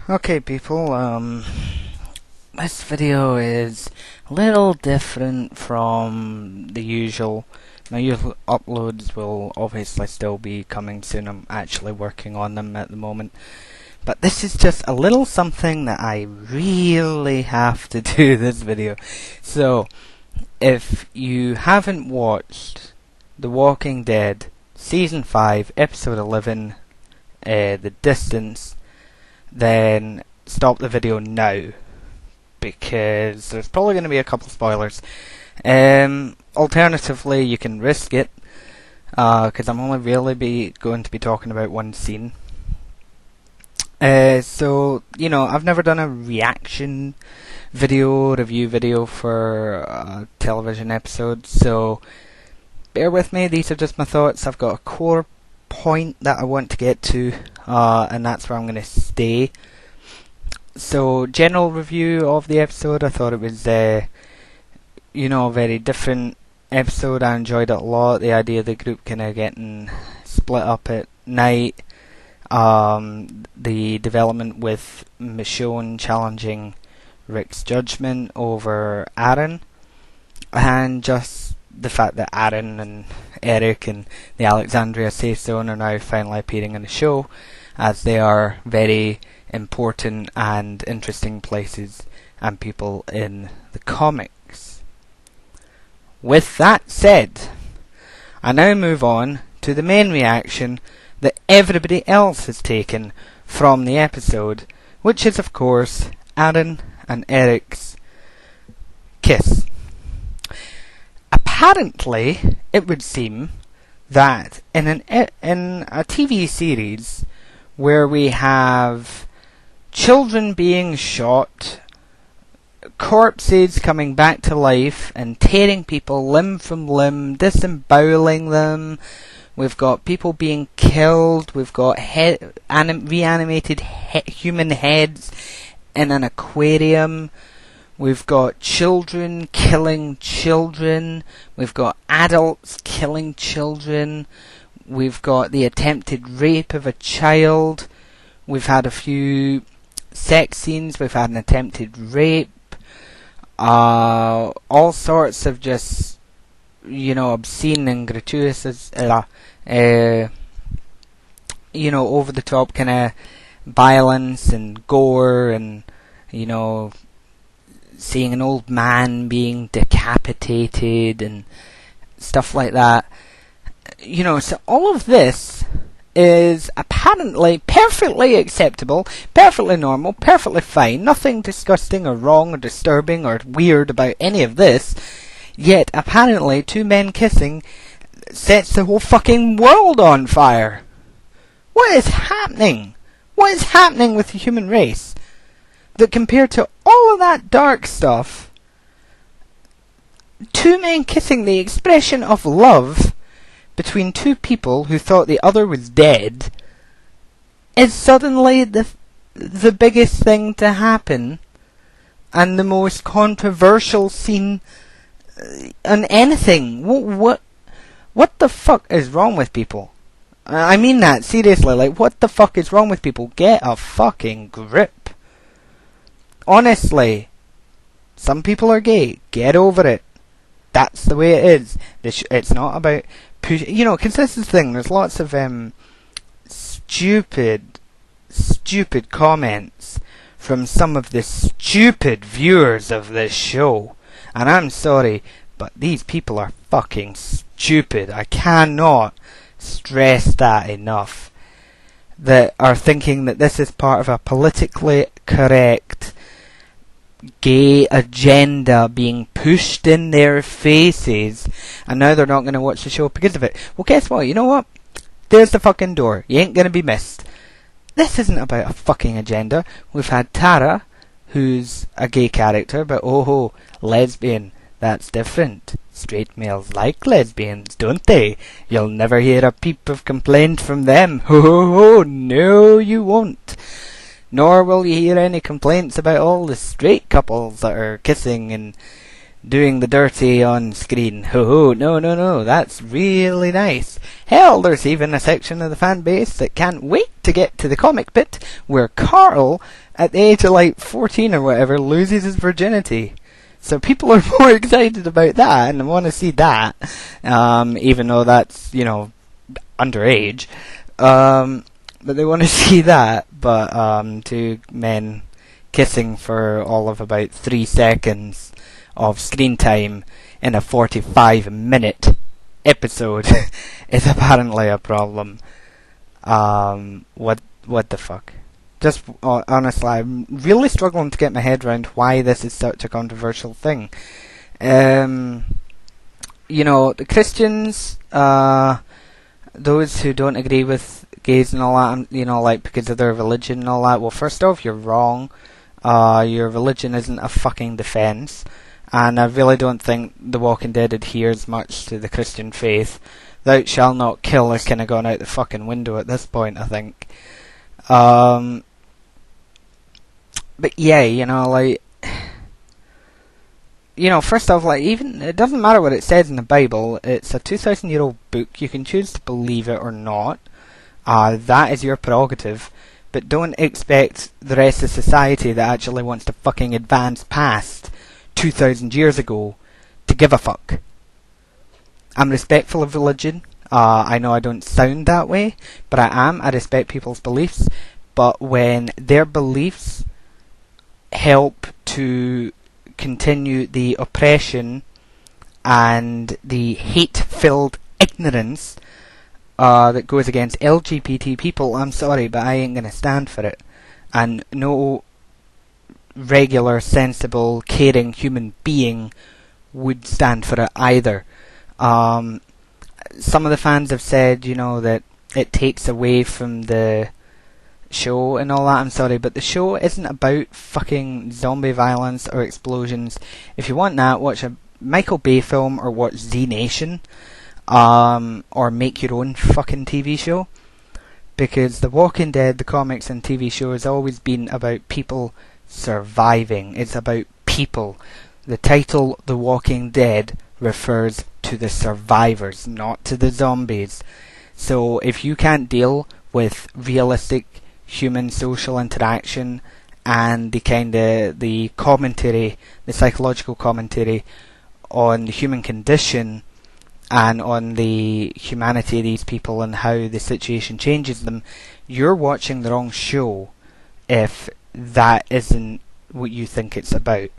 Okay, people, this video is a little different from the usual. My usual uploads will obviously still be coming soon. I'm actually working on them at the moment. But this is just a little something that I really have to do this video. So, if you haven't watched The Walking Dead Season 5, Episode 11, The Distance, then stop the video now, because there's probably going to be a couple spoilers. Alternatively, you can risk it, because I'm only really going to be talking about one scene. So, I've never done a reaction review video for a television episode, so bear with me, these are just my thoughts. I've got a core point that I want to get to, and that's where I'm going to stay. So, general review of the episode, I thought it was a very different episode. I enjoyed it a lot. The idea of the group kind of getting split up at night, the development with Michonne challenging Rick's judgment over Aaron, and just the fact that Aaron and Eric and the Alexandria Safe Zone are now finally appearing in the show, as they are very important and interesting places and people in the comics. With that said, I now move on to the main reaction that everybody else has taken from the episode, which is of course Aaron and Eric's kiss. Apparently, it would seem that in a TV series where we have children being shot, corpses coming back to life and tearing people limb from limb, disemboweling them, we've got people being killed, we've got reanimated human heads in an aquarium, we've got children killing children, we've got adults killing children, we've got the attempted rape of a child, we've had a few sex scenes, we've had an attempted rape, all sorts of just, obscene and gratuitous, over the top kind of violence and gore, and, seeing an old man being decapitated and stuff like that. So all of this is apparently perfectly acceptable, perfectly normal, perfectly fine, nothing disgusting or wrong or disturbing or weird about any of this, yet apparently two men kissing sets the whole fucking world on fire. What is happening? What is happening with the human race? That compared to all of that dark stuff, two men kissing, the expression of love between two people who thought the other was dead, is suddenly the biggest thing to happen and the most controversial scene on anything. What the fuck is wrong with people? I mean that seriously. What the fuck is wrong with people? Get a fucking grip. Honestly, some people are gay. Get over it. That's the way it is. It's not about because this is the thing. There's lots of stupid comments from some of the stupid viewers of this show, and I'm sorry, but these people are fucking stupid. I cannot stress that enough. That are thinking that this is part of a politically correct gay agenda being pushed in their faces, and now they're not going to watch the show because of it. Well, guess what? You know what? There's the fucking door. You ain't going to be missed. This isn't about a fucking agenda. We've had Tara, who's a gay character, but lesbian. That's different. Straight males like lesbians, don't they? You'll never hear a peep of complaint from them. No, you won't. Nor will you hear any complaints about all the straight couples that are kissing and doing the dirty on screen. Ho ho, no, that's really nice. Hell, there's even a section of the fan base that can't wait to get to the comic bit where Carl, at the age of like 14 or whatever, loses his virginity. So people are more excited about that and want to see that, even though that's, underage. But they want to see that, but two men kissing for all of about 3 seconds of screen time in a 45-minute episode is apparently a problem. What the fuck? Just honestly, I'm really struggling to get my head around why this is such a controversial thing. The Christians, those who don't agree with gays and all that, because of their religion and all that, well, first off, you're wrong. Your religion isn't a fucking defence, and I really don't think The Walking Dead adheres much to the Christian faith. Thou shalt not kill has kind of gone out the fucking window at this point, I think. But yeah, first off, even it doesn't matter what it says in the Bible. It's a 2,000-year-old book. You can choose to believe it or not. That is your prerogative. But don't expect the rest of society that actually wants to fucking advance past 2,000 years ago to give a fuck. I'm respectful of religion. I know I don't sound that way, but I am. I respect people's beliefs. But when their beliefs help to continue the oppression and the hate-filled ignorance that goes against LGBT people, I'm sorry, but I ain't gonna stand for it. And no regular, sensible, caring human being would stand for it either. Some of the fans have said, that it takes away from the show and all that. I'm sorry, but the show isn't about fucking zombie violence or explosions. If you want that, watch a Michael Bay film or watch Z Nation, or make your own fucking TV show. Because The Walking Dead, the comics and TV show, has always been about people surviving. It's about people. The title The Walking Dead refers to the survivors, not to the zombies. So if you can't deal with realistic human social interaction and the commentary, the psychological commentary on the human condition and on the humanity of these people and how the situation changes them, you're watching the wrong show if that isn't what you think it's about.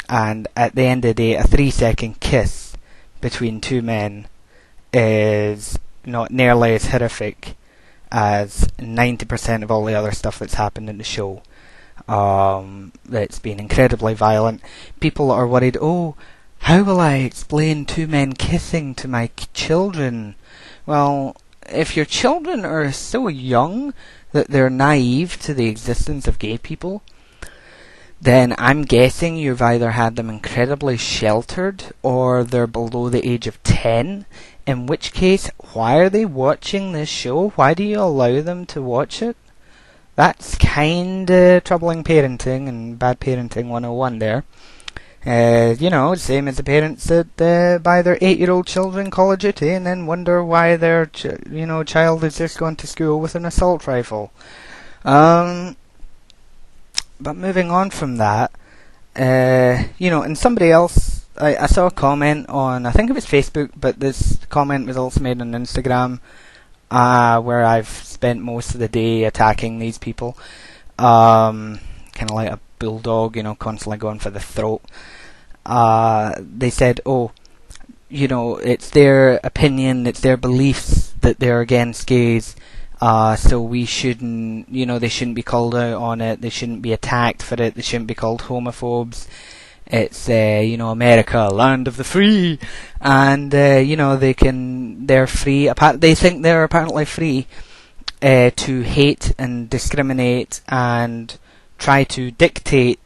And at the end of the day, a 3-second kiss between two men is not nearly as horrific as 90% of all the other stuff that's happened in the show. That's been incredibly violent. People are worried, how will I explain two men kissing to my children? Well, if your children are so young that they're naive to the existence of gay people, then I'm guessing you've either had them incredibly sheltered or they're below the age of 10. In which case, why are they watching this show? Why do you allow them to watch it? That's kinda troubling parenting and bad parenting 101 there. Same as the parents that buy their 8-year-old children Call of Duty and then wonder why their child is just going to school with an assault rifle. But moving on from that, and somebody else, I saw a comment on, I think it was Facebook, but this comment was also made on Instagram, where I've spent most of the day attacking these people, kind of like a bulldog, constantly going for the throat. They said, it's their opinion, it's their beliefs that they're against gays, so we shouldn't, they shouldn't be called out on it, they shouldn't be attacked for it, they shouldn't be called homophobes. It's, America, land of the free, and, they're free, they think they're apparently free, to hate and discriminate and try to dictate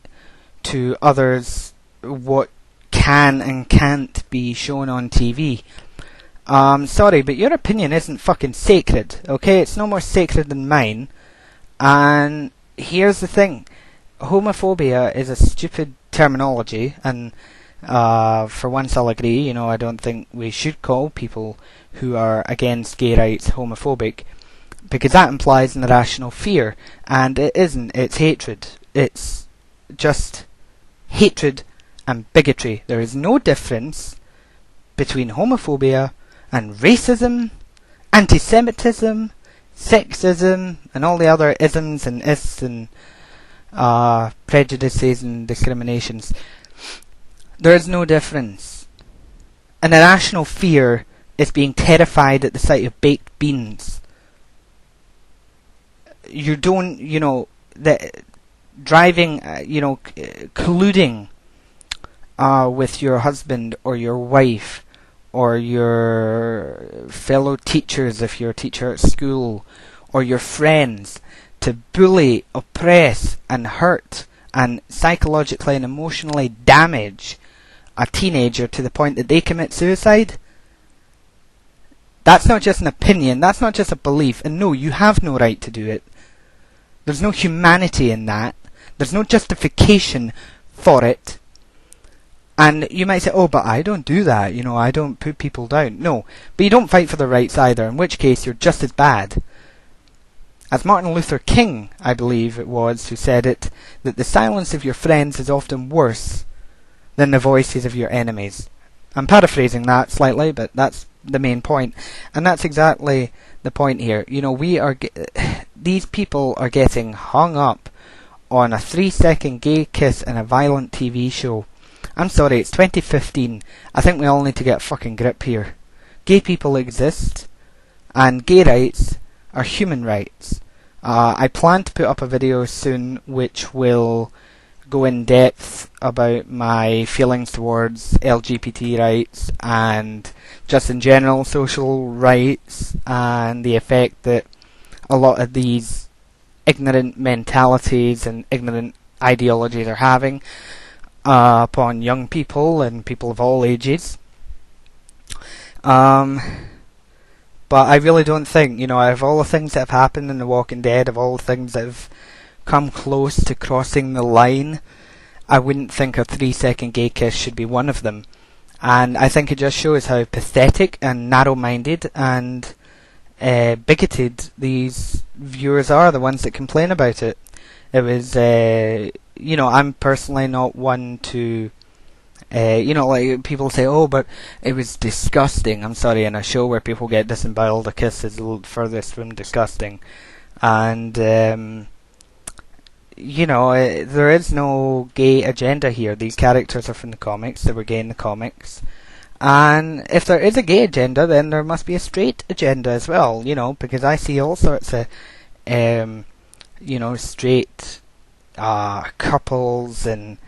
to others what can and can't be shown on TV. Sorry, but your opinion isn't fucking sacred, okay? It's no more sacred than mine. And here's the thing. Homophobia is a stupid terminology, and For once I'll agree, I don't think we should call people who are against gay rights homophobic, because that implies an irrational fear, and it isn't. It's hatred. It's just hatred and bigotry. There is no difference between homophobia and racism, anti-Semitism, sexism, and all the other isms and ists and prejudices and discriminations. There is no difference. An irrational fear is being terrified at the sight of baked beans. You don't, driving, colluding with your husband or your wife or your fellow teachers if you're a teacher at school, or your friends, to bully, oppress and hurt and psychologically and emotionally damage a teenager to the point that they commit suicide. That's not just an opinion, that's not just a belief, and no, you have no right to do it. There's no humanity in that. There's no justification for it. And you might say, oh, but I don't do that, I don't put people down. No, but you don't fight for their rights either, in which case you're just as bad. As Martin Luther King, I believe it was, who said it, that the silence of your friends is often worse than the voices of your enemies. I'm paraphrasing that slightly, but that's the main point. And that's exactly the point here. These people are getting hung up on a 3-second gay kiss in a violent TV show. I'm sorry, it's 2015. I think we all need to get a fucking grip here. Gay people exist, and gay rights are human rights. I plan to put up a video soon which will go in depth about my feelings towards LGBT rights and just in general social rights, and the effect that a lot of these ignorant mentalities and ignorant ideologies are having upon young people and people of all ages. But I really don't think, out of all the things that have happened in The Walking Dead, of all the things that have come close to crossing the line, I wouldn't think a 3-second gay kiss should be one of them. And I think it just shows how pathetic and narrow-minded and bigoted these viewers are, the ones that complain about it. It was, I'm personally not one to, like people say, oh, but it was disgusting. I'm sorry, in a show where people get disemboweled, a kiss is the furthest from disgusting. And, there is no gay agenda here. These characters are from the comics. They were gay in the comics. And if there is a gay agenda, then there must be a straight agenda as well, because I see all sorts of, straight couples and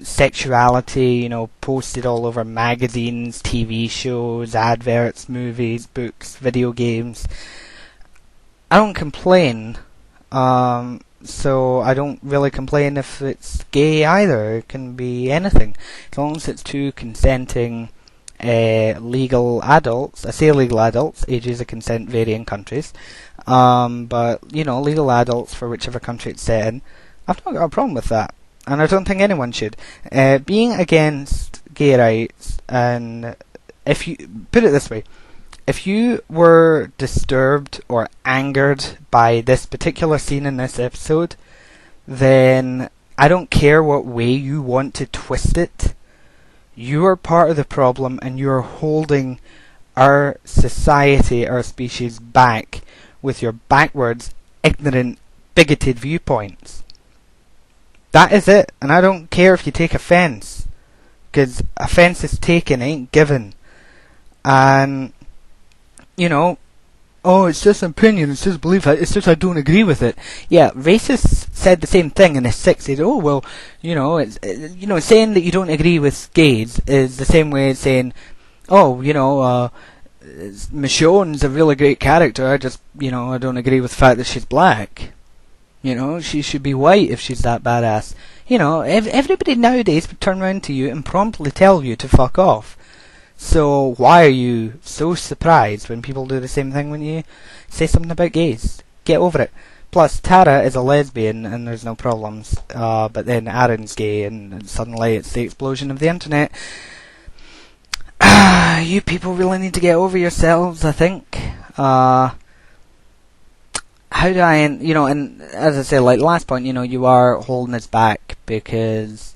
sexuality, posted all over magazines, TV shows, adverts, movies, books, video games. I don't complain, so I don't really complain if it's gay either. It can be anything, as long as it's two consenting legal adults. I say legal adults, ages of consent vary in countries, but legal adults for whichever country it's set in. I've not got a problem with that, and I don't think anyone should. Being against gay rights, and if you put it this way, if you were disturbed or angered by this particular scene in this episode, then I don't care what way you want to twist it. You are part of the problem, and you are holding our society, our species back with your backwards, ignorant, bigoted viewpoints. That is it, and I don't care if you take offence, because offence is taken, ain't given. And, oh, it's just an opinion, it's just belief, it's just I don't agree with it. Yeah, racists said the same thing in the 60s. Oh, well, it's, saying that you don't agree with gays is the same way as saying, oh, Michonne's a really great character, I just, I don't agree with the fact that she's black. She should be white if she's that badass. Everybody nowadays would turn around to you and promptly tell you to fuck off. So why are you so surprised when people do the same thing when you say something about gays? Get over it. Plus, Tara is a lesbian and there's no problems. But then Aaron's gay and suddenly it's the explosion of the internet. You people really need to get over yourselves, I think. How do I, and as I say, like last point, you are holding us back because,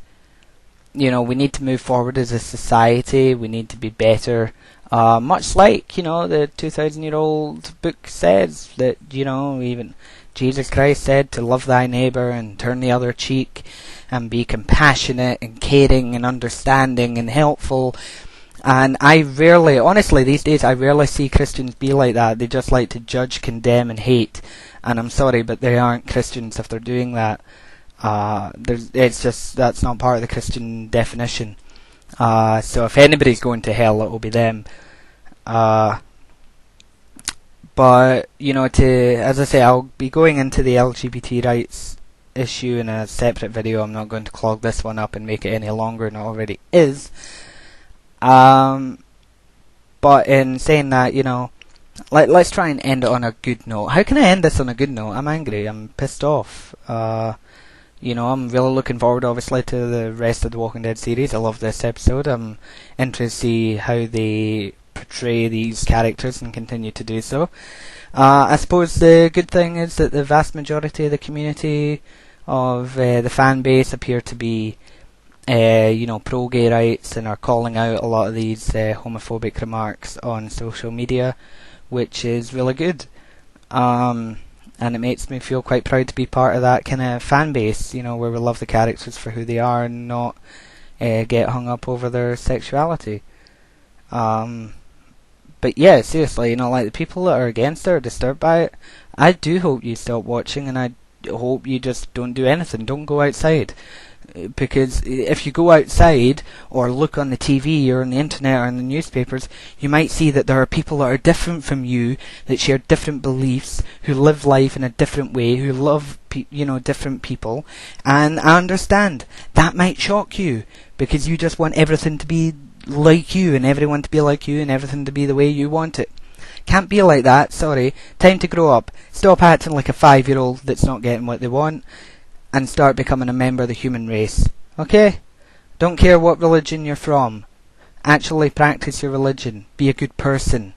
we need to move forward as a society. We need to be better. Much like, the 2,000-year-old book says that, even Jesus Christ said to love thy neighbour and turn the other cheek and be compassionate and caring and understanding and helpful. And honestly, these days, I rarely see Christians be like that. They just like to judge, condemn, and hate. And I'm sorry, but they aren't Christians if they're doing that. That's not part of the Christian definition. So if anybody's going to hell, it will be them. But, as I say, I'll be going into the LGBT rights issue in a separate video. I'm not going to clog this one up and make it any longer than it already is. But in saying that, let's try and end it on a good note. How can I end this on a good note? I'm angry. I'm pissed off. I'm really looking forward, obviously, to the rest of the Walking Dead series. I love this episode. I'm interested to see how they portray these characters and continue to do so. I suppose the good thing is that the vast majority of the community of the fan base appear to be pro-gay rights and are calling out a lot of these homophobic remarks on social media, which is really good. And it makes me feel quite proud to be part of that kind of fan base, where we love the characters for who they are and not get hung up over their sexuality. But yeah, seriously, like the people that are against it or disturbed by it, I do hope you stop watching, and I hope you just don't do anything. Don't go outside. Because if you go outside or look on the TV or on the internet or in the newspapers, you might see that there are people that are different from you, that share different beliefs, who live life in a different way, who love different people. And I understand that might shock you because you just want everything to be like you and everyone to be like you and everything to be the way you want it. Can't be like that, sorry. Time to grow up. Stop acting like a 5-year-old that's not getting what they want. And start becoming a member of the human race. Okay? Don't care what religion you're from. Actually practice your religion. Be a good person.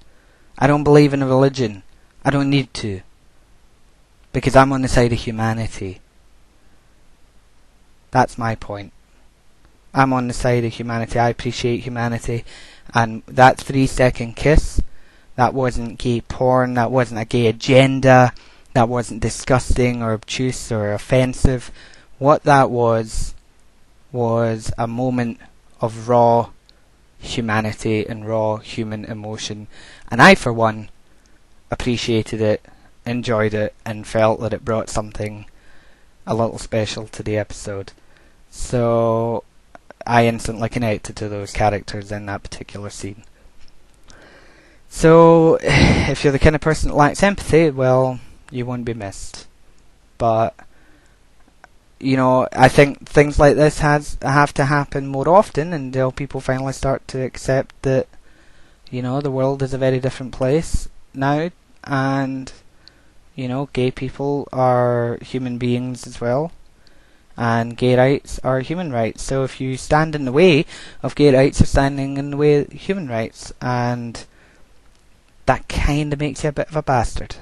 I don't believe in a religion. I don't need to. Because I'm on the side of humanity. That's my point. I'm on the side of humanity. I appreciate humanity. And that 3-second kiss, that wasn't gay porn, that wasn't a gay agenda, that wasn't disgusting or obtuse or offensive. What that was a moment of raw humanity and raw human emotion. And I, for one, appreciated it, enjoyed it, and felt that it brought something a little special to the episode. So I instantly connected to those characters in that particular scene. So if you're the kind of person that lacks empathy, well, you won't be missed. But I think things like this have to happen more often until people finally start to accept that the world is a very different place now, and gay people are human beings as well, and gay rights are human rights. So if you stand in the way of gay rights, you're standing in the way of human rights, and that kind of makes you a bit of a bastard.